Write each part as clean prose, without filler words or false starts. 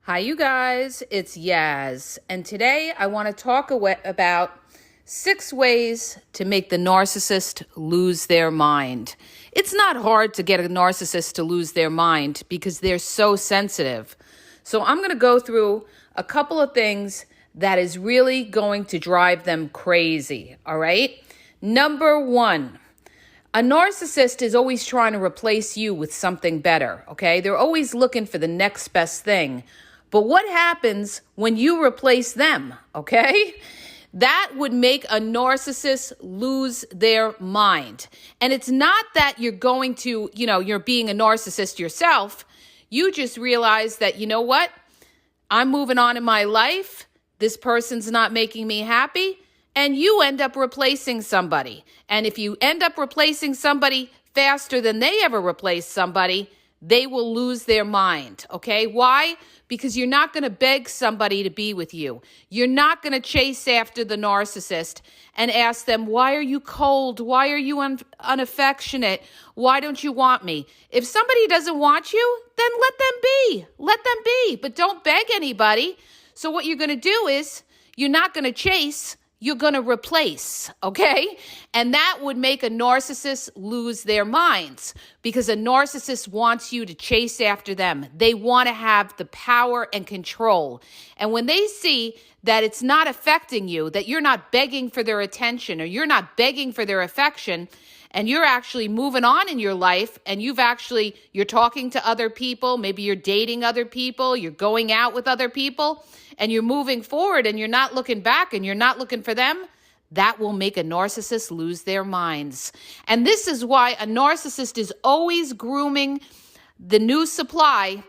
Hi, you guys. It's Yaz. And today I want to talk about 6 ways to make the narcissist lose their mind. It's not hard to get a narcissist to lose their mind because they're so sensitive. So I'm going to go through a couple of things that is really going to drive them crazy. All right. Number 1. A narcissist is always trying to replace you with something better, okay? They're always looking for the next best thing. But what happens when you replace them, okay? That would make a narcissist lose their mind. And it's not that you're going to, you're being a narcissist yourself. You just realize that, you know what? I'm moving on in my life. This person's not making me happy. And you end up replacing somebody. And if you end up replacing somebody faster than they ever replaced somebody, they will lose their mind, okay? Why? Because you're not going to beg somebody to be with you. You're not going to chase after the narcissist and ask them, why are you cold? Why are you unaffectionate? Why don't you want me? If somebody doesn't want you, then let them be. Let them be. But don't beg anybody. So what you're going to do is you're not going to chase. You're going to replace, okay? And that would make a narcissist lose their minds because a narcissist wants you to chase after them. They want to have the power and control. And when they see that it's not affecting you, that you're not begging for their attention or you're not begging for their affection, and you're actually moving on in your life and you're talking to other people, maybe you're dating other people, you're going out with other people, and you're moving forward and you're not looking back and you're not looking for them, that will make a narcissist lose their minds. And this is why a narcissist is always grooming the new supply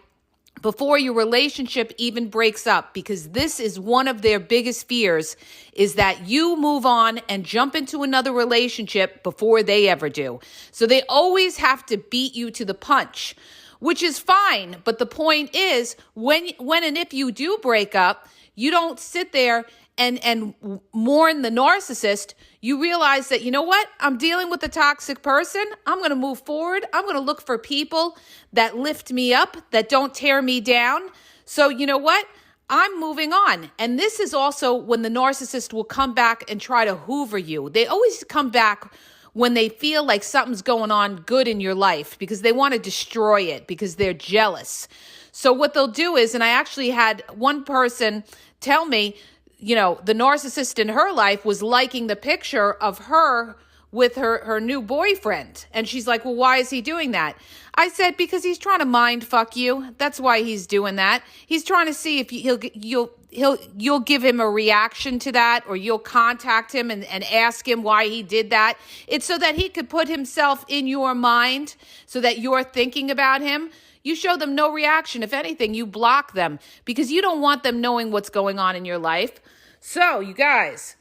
before your relationship even breaks up, because this is one of their biggest fears, is that you move on and jump into another relationship before they ever do. So they always have to beat you to the punch, which is fine. But the point is, when and if you do break up, you don't sit there and mourn the narcissist. You realize that, you know what? I'm dealing with a toxic person. I'm going to move forward. I'm going to look for people that lift me up, that don't tear me down. So you know what? I'm moving on. And this is also when the narcissist will come back and try to hoover you. They always come back when they feel like something's going on good in your life because they want to destroy it because they're jealous. So what they'll do is, and I actually had one person tell me, the narcissist in her life was liking the picture of her with her new boyfriend. And she's like, well, why is he doing that? I said, because he's trying to mind fuck you. That's why he's doing that. He's trying to see if you'll give him a reaction to that, or you'll contact him and ask him why he did that. It's so that he could put himself in your mind so that you're thinking about him. You show them no reaction. If anything, you block them because you don't want them knowing what's going on in your life. So, you guys,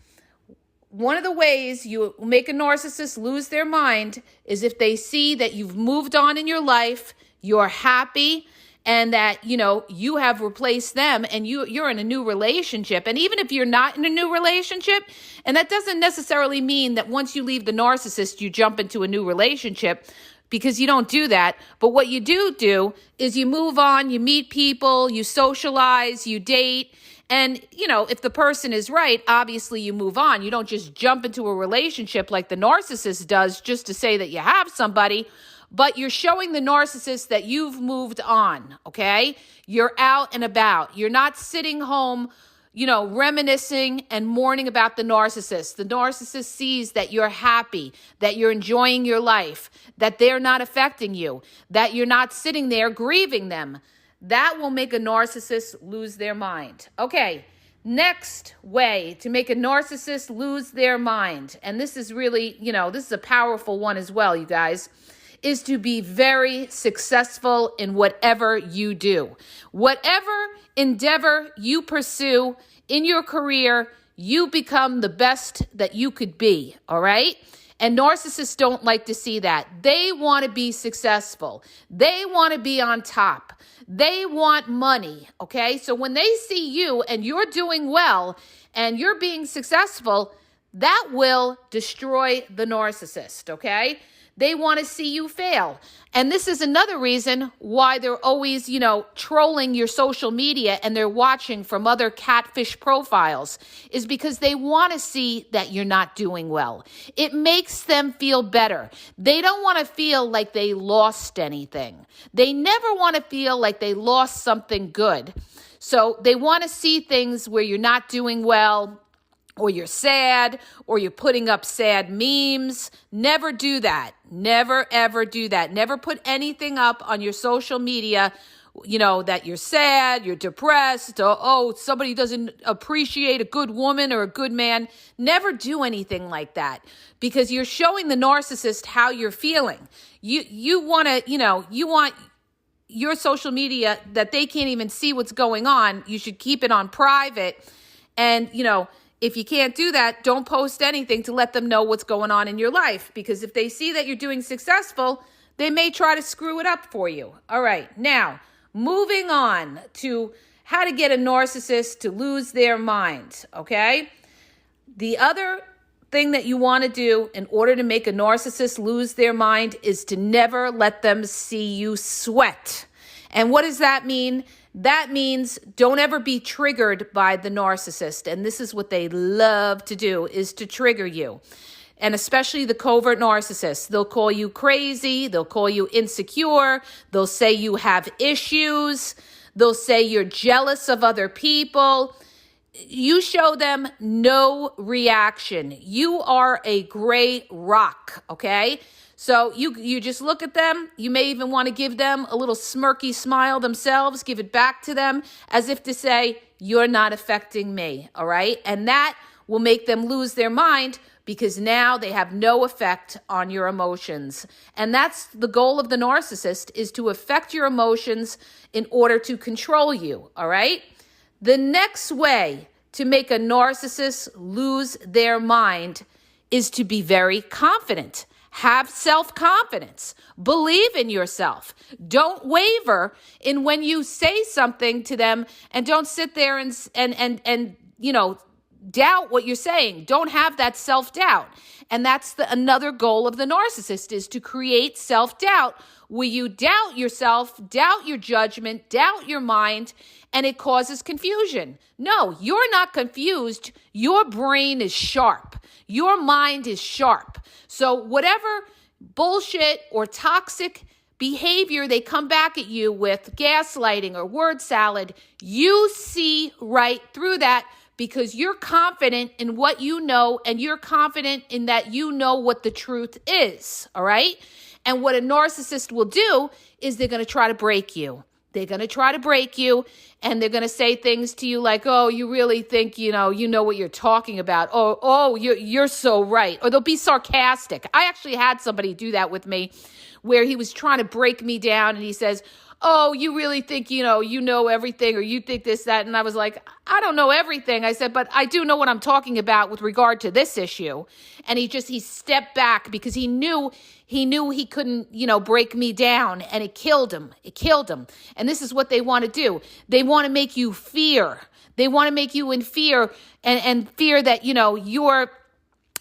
one of the ways you make a narcissist lose their mind is if they see that you've moved on in your life, you're happy, and that, you have replaced them and you're in a new relationship. And even if you're not in a new relationship, and that doesn't necessarily mean that once you leave the narcissist, you jump into a new relationship, because you don't do that. But what you do is you move on, you meet people, you socialize, you date. And, if the person is right, obviously you move on. You don't just jump into a relationship like the narcissist does just to say that you have somebody, but you're showing the narcissist that you've moved on, okay? You're out and about. You're not sitting home, reminiscing and mourning about the narcissist. The narcissist sees that you're happy, that you're enjoying your life, that they're not affecting you, that you're not sitting there grieving them. That will make a narcissist lose their mind. Okay, next way to make a narcissist lose their mind, and this is really, this is a powerful one as well, you guys, is to be very successful in whatever you do. Whatever endeavor you pursue in your career, you become the best that you could be, all right? And narcissists don't like to see that. They want to be successful. They want to be on top. They want money, okay? So when they see you and you're doing well and you're being successful, that will destroy the narcissist, okay? They want to see you fail. And this is another reason why they're always, trolling your social media and they're watching from other catfish profiles, is because they want to see that you're not doing well. It makes them feel better. They don't want to feel like they lost anything. They never want to feel like they lost something good. So they want to see things where you're not doing well, or you're sad, or you're putting up sad memes. Never do that. Never, ever do that. Never put anything up on your social media, that you're sad, you're depressed, or, somebody doesn't appreciate a good woman or a good man. Never do anything like that, because you're showing the narcissist how you're feeling. You want your social media that they can't even see what's going on. You should keep it on private. And, if you can't do that, don't post anything to let them know what's going on in your life, because if they see that you're doing successful, they may try to screw it up for you. All right. Now, moving on to how to get a narcissist to lose their mind. Okay. The other thing that you want to do in order to make a narcissist lose their mind is to never let them see you sweat. And what does that mean? That means don't ever be triggered by the narcissist. And this is what they love to do, is to trigger you. And especially the covert narcissists. They'll call you crazy. They'll call you insecure. They'll say you have issues. They'll say you're jealous of other people. You show them no reaction. You are a gray rock, okay? So you just look at them. You may even want to give them a little smirky smile themselves. Give it back to them as if to say, you're not affecting me, all right? And that will make them lose their mind, because now they have no effect on your emotions. And that's the goal of the narcissist, is to affect your emotions in order to control you, all right? The next way to make a narcissist lose their mind is to be very confident. Have self-confidence. Believe in yourself. Don't waver in when you say something to them, and don't sit there and doubt what you're saying. Don't have that self-doubt. And that's another goal of the narcissist, is to create self-doubt, where you doubt yourself, doubt your judgment, doubt your mind, and it causes confusion. No, you're not confused. Your brain is sharp. Your mind is sharp. So whatever bullshit or toxic behavior they come back at you with, gaslighting or word salad, you see right through that, because you're confident in what you know, and you're confident in that you know what the truth is, all right? And what a narcissist will do is they're going to try to break you. They're going to try to break you, and they're going to say things to you like, oh, you really think, you know what you're talking about. Oh, you're so right. Or they'll be sarcastic. I actually had somebody do that with me, where he was trying to break me down, and he says, oh, you really think, you know everything, or you think this, that. And I was like, I don't know everything. I said, but I do know what I'm talking about with regard to this issue. And he stepped back, because he knew he couldn't, break me down, and it killed him. It killed him. And this is what they want to do. They want to make you fear. They want to make you in fear, and fear that, you don't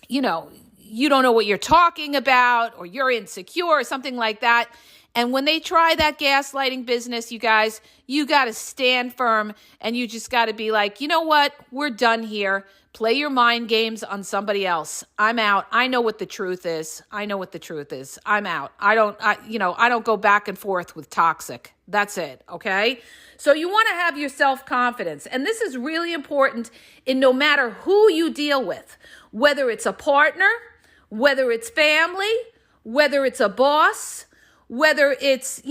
know what you're talking about, or you're insecure, or something like that. And when they try that gaslighting business, you guys, you got to stand firm, and you just got to be like, you know what? We're done here. Play your mind games on somebody else. I'm out. I know what the truth is. I know what the truth is. I'm out. I don't go back and forth with toxic. That's it. Okay. So you want to have your self-confidence. And this is really important in no matter who you deal with, whether it's a partner, whether it's family, whether it's a boss, whether it's,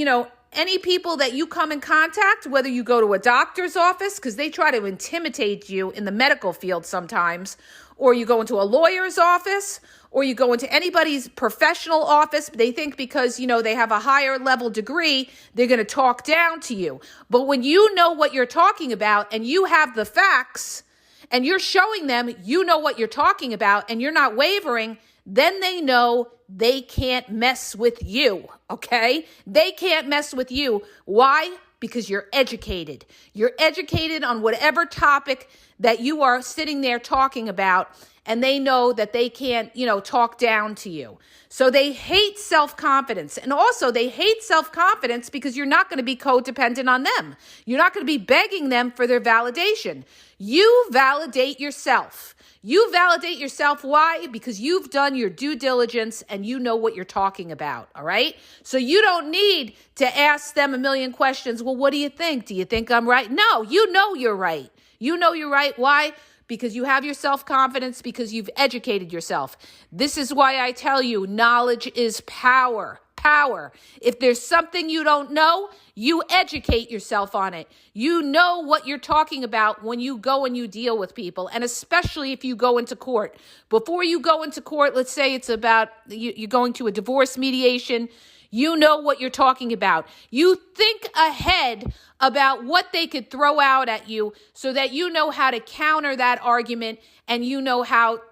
any people that you come in contact, whether you go to a doctor's office, because they try to intimidate you in the medical field sometimes, or you go into a lawyer's office, or you go into anybody's professional office. They think because, they have a higher level degree, they're going to talk down to you. But when you know what you're talking about, and you have the facts, and you're showing them you know what you're talking about, and you're not wavering, then they know they can't mess with you, okay? They can't mess with you. Why? Because you're educated. You're educated on whatever topic that you are sitting there talking about, and they know that they can't, talk down to you. So they hate self-confidence. And also they hate self-confidence because you're not going to be codependent on them. You're not going to be begging them for their validation. You validate yourself. You validate yourself. Why? Because you've done your due diligence and you know what you're talking about. All right. So you don't need to ask them a million questions. Well, what do you think? Do you think I'm right? No, you know you're right. You know you're right. Why? Because you have your self-confidence, because you've educated yourself. This is why I tell you, knowledge is power. Power. If there's something you don't know, you educate yourself on it. You know what you're talking about when you go and you deal with people, and especially if you go into court. Before you go into court, let's say it's about you're going to a divorce mediation, you know what you're talking about. You think ahead about what they could throw out at you so that you know how to counter that argument, and you know how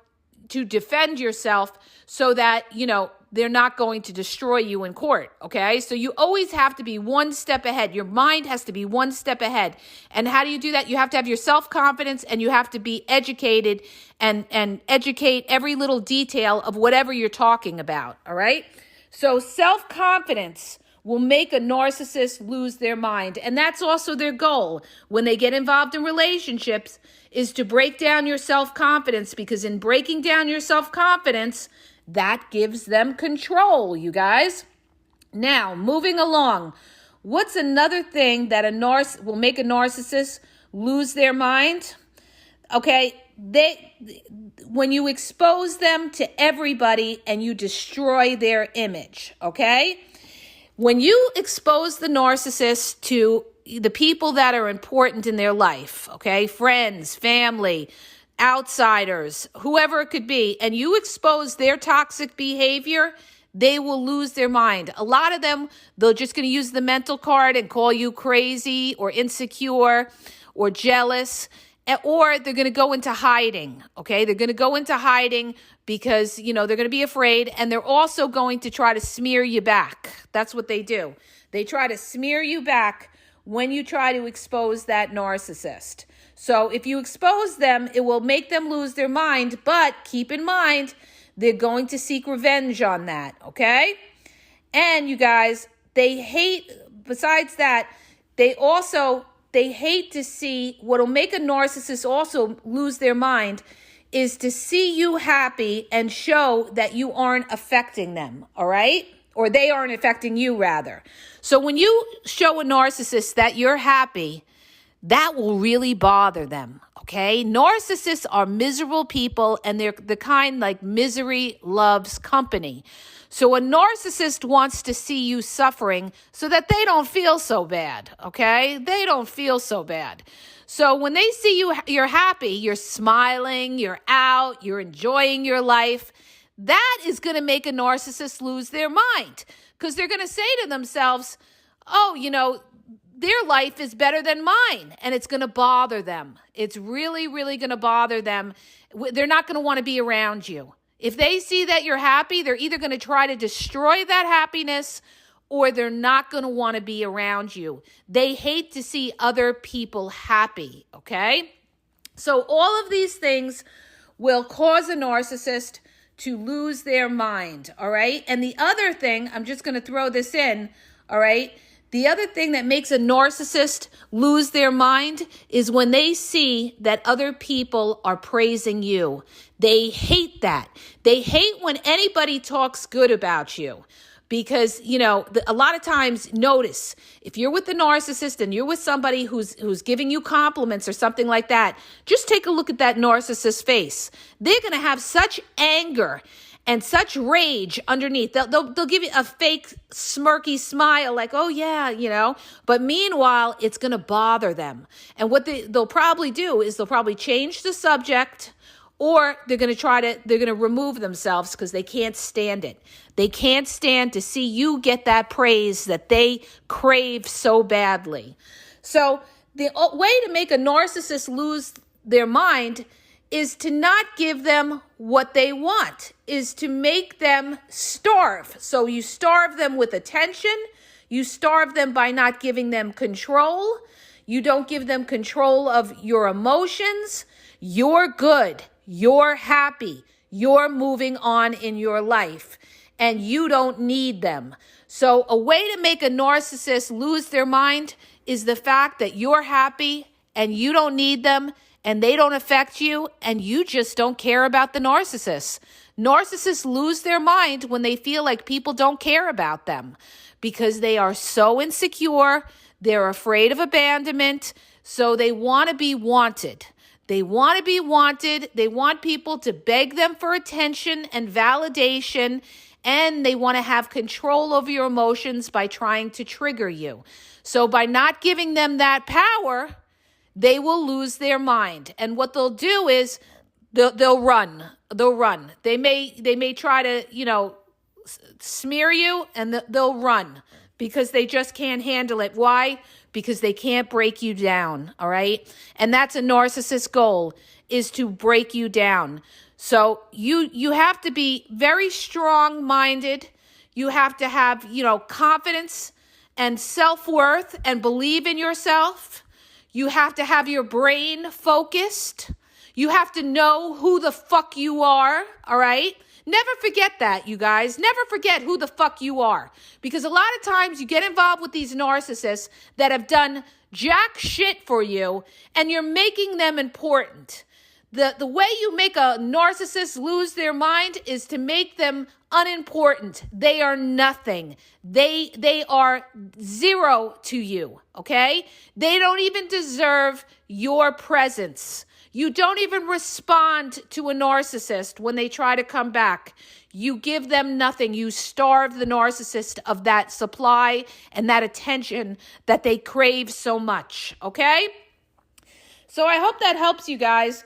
to defend yourself so that, they're not going to destroy you in court, okay? So you always have to be one step ahead. Your mind has to be one step ahead. And how do you do that? You have to have your self-confidence, and you have to be educated and educate every little detail of whatever you're talking about, all right? So self-confidence will make a narcissist lose their mind. And that's also their goal when they get involved in relationships, is to break down your self-confidence, because in breaking down your self-confidence, that gives them control, you guys. Now, moving along, what's another thing that will make a narcissist lose their mind? Okay, when you expose them to everybody and you destroy their image, okay? When you expose the narcissist to the people that are important in their life, okay, friends, family, outsiders, whoever it could be, and you expose their toxic behavior, they will lose their mind. A lot of them, they're just going to use the mental card and call you crazy or insecure or jealous, or they're going to go into hiding, okay? They're going to go into hiding because, they're going to be afraid, and they're also going to try to smear you back. That's what they do. They try to smear you back when you try to expose that narcissist. So if you expose them, it will make them lose their mind, but keep in mind, they're going to seek revenge on that, okay? And you guys, besides that, they hate to see, what will make a narcissist also lose their mind is to see you happy and show that you aren't affecting them, all right? Or they aren't affecting you, rather. So when you show a narcissist that you're happy, that will really bother them, okay? Narcissists are miserable people, and they're the kind like misery loves company. So a narcissist wants to see you suffering so that they don't feel so bad, okay? They don't feel so bad. So when they see you're happy, you're smiling, you're out, you're enjoying your life, that is going to make a narcissist lose their mind, because they're going to say to themselves, oh, their life is better than mine, and it's going to bother them. It's really, really going to bother them. They're not going to want to be around you. If they see that you're happy, they're either going to try to destroy that happiness, or they're not going to want to be around you. They hate to see other people happy, okay? So all of these things will cause a narcissist to lose their mind, all right? And the other thing, I'm just going to throw this in, all right? The other thing that makes a narcissist lose their mind is when they see that other people are praising you. They hate that. They hate when anybody talks good about you. Because, a lot of times, notice, if you're with the narcissist and you're with somebody who's giving you compliments or something like that, just take a look at that narcissist's face. They're going to have such anger and such rage underneath. They'll give you a fake smirky smile like, oh yeah, but meanwhile, it's going to bother them. And what they'll probably do is they'll probably change the subject, or they're going to remove themselves because they can't stand it. They can't stand to see you get that praise that they crave so badly. So the way to make a narcissist lose their mind is to not give them what they want, is to make them starve. So you starve them with attention. You starve them by not giving them control. You don't give them control of your emotions. You're good. You're happy. You're moving on in your life, and you don't need them. So a way to make a narcissist lose their mind is the fact that you're happy and you don't need them and they don't affect you and you just don't care about the narcissist. Narcissists lose their mind when they feel like people don't care about them because they are so insecure. They're afraid of abandonment. So they want to be wanted. They want to be wanted. They want people to beg them for attention and validation. And they want to have control over your emotions by trying to trigger you. So by not giving them that power, they will lose their mind. And what they'll do is they'll run. They'll run. They may try to, smear you, and they'll run because they just can't handle it. Why? Because they can't break you down, all right? And that's a narcissist's goal, is to break you down. So you have to be very strong-minded. You have to have, confidence and self-worth and believe in yourself. You have to have your brain focused. You have to know who the fuck you are, all right? Never forget that, you guys. Never forget who the fuck you are. Because a lot of times you get involved with these narcissists that have done jack shit for you, and you're making them important. The way you make a narcissist lose their mind is to make them unimportant. They are nothing. They are zero to you, okay? They don't even deserve your presence. You don't even respond to a narcissist when they try to come back. You give them nothing. You starve the narcissist of that supply and that attention that they crave so much, okay? So I hope that helps you guys.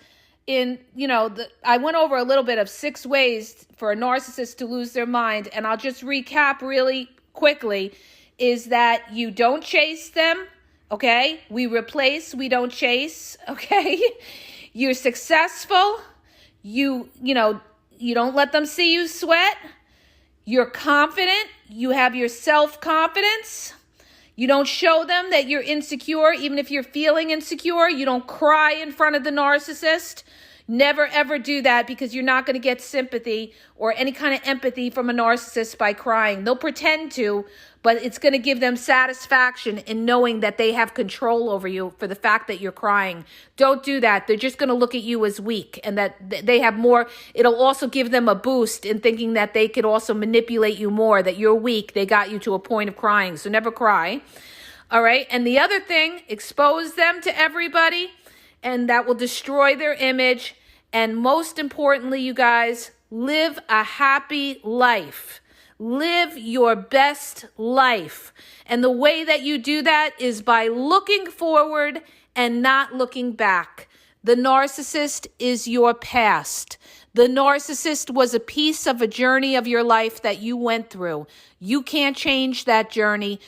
I went over a little bit of 6 ways for a narcissist to lose their mind, and I'll just recap really quickly, is that you don't chase them, okay? We replace, we don't chase, okay? You're successful. You don't let them see you sweat. You're confident. You have your self-confidence. You don't show them that you're insecure, even if you're feeling insecure. You don't cry in front of the narcissist. Never, ever do that, because you're not going to get sympathy or any kind of empathy from a narcissist by crying. They'll pretend to, but it's going to give them satisfaction in knowing that they have control over you for the fact that you're crying. Don't do that. They're just going to look at you as weak, and that they have more. It'll also give them a boost in thinking that they could also manipulate you more, that you're weak. They got you to a point of crying. So never cry. All right. And the other thing, expose them to everybody, and that will destroy their image. And most importantly, you guys, live a happy life. Live your best life. And the way that you do that is by looking forward and not looking back. The narcissist is your past. The narcissist was a piece of a journey of your life that you went through. You can't change that journey,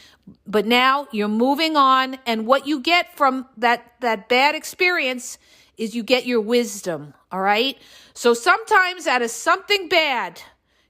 but now you're moving on. And what you get from that bad experience is you get your wisdom, all right? So sometimes out of something bad,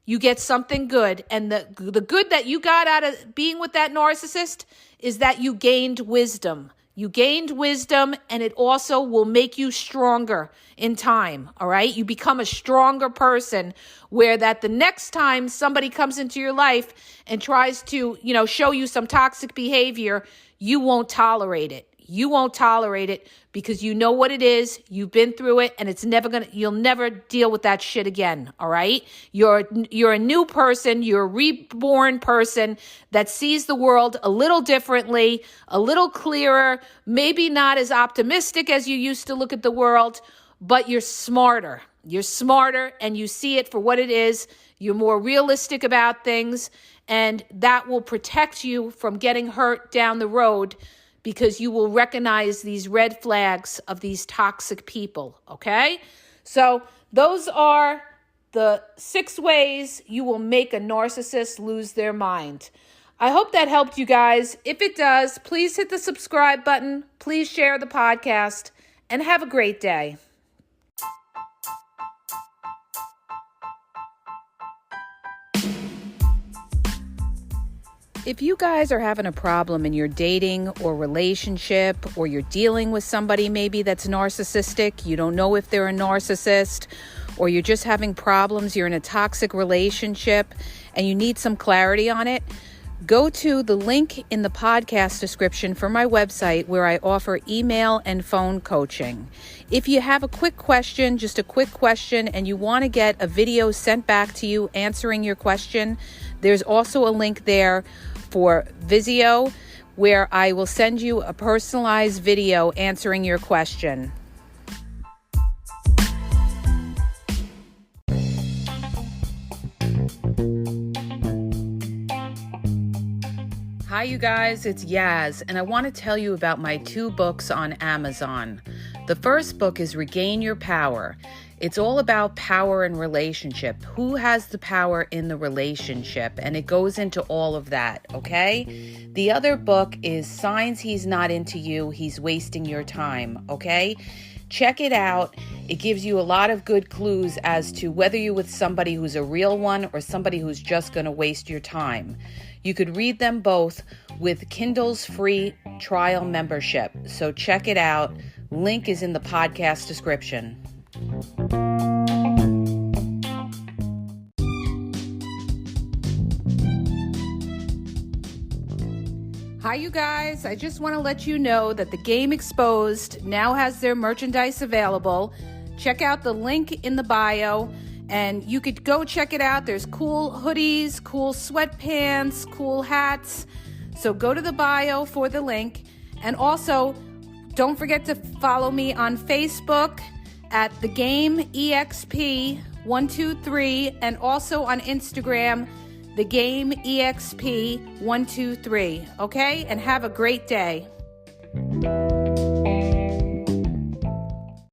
you get something good. And the good that you got out of being with that narcissist is that you gained wisdom. You gained wisdom, and it also will make you stronger in time, all right? You become a stronger person, where that the next time somebody comes into your life and tries to, show you some toxic behavior, you won't tolerate it. You won't tolerate it because you know what it is. You've been through it, and you'll never deal with that shit again. All right. You're a new person. You're a reborn person that sees the world a little differently, a little clearer, maybe not as optimistic as you used to look at the world, but you're smarter. You're smarter, and you see it for what it is. You're more realistic about things, and that will protect you from getting hurt down the road, because you will recognize these red flags of these toxic people, okay? So those are the 6 ways you will make a narcissist lose their mind. I hope that helped you guys. If it does, please hit the subscribe button. Please share the podcast, and have a great day. If you guys are having a problem in your dating or relationship, or you're dealing with somebody maybe that's narcissistic, you don't know if they're a narcissist, or you're just having problems, you're in a toxic relationship, and you need some clarity on it, go to the link in the podcast description for my website where I offer email and phone coaching. If you have a quick question, just a quick question, and you want to get a video sent back to you answering your question, there's also a link there for Vizio where I will send you a personalized video answering your question. Hi, you guys, it's Yaz, and I want to tell you about my 2 books on Amazon. The first book is Regain Your Power. It's all about power and relationship. Who has the power in the relationship? And it goes into all of that, okay? The other book is Signs He's Not Into You, He's Wasting Your Time, okay? Check it out. It gives you a lot of good clues as to whether you're with somebody who's a real one or somebody who's just going to waste your time. You could read them both with Kindle's free trial membership. So check it out. Link is in the podcast description. Hi, you guys. I just want to let you know that the Game Exposed now has their merchandise available. Check out the link in the bio, and you could go check it out. There's cool hoodies, cool sweatpants, cool hats. So go to the bio for the link. And also, don't forget to follow me on Facebook at The Game EXP 123, and also on Instagram, The Game EXP 123. Okay? And have a great day.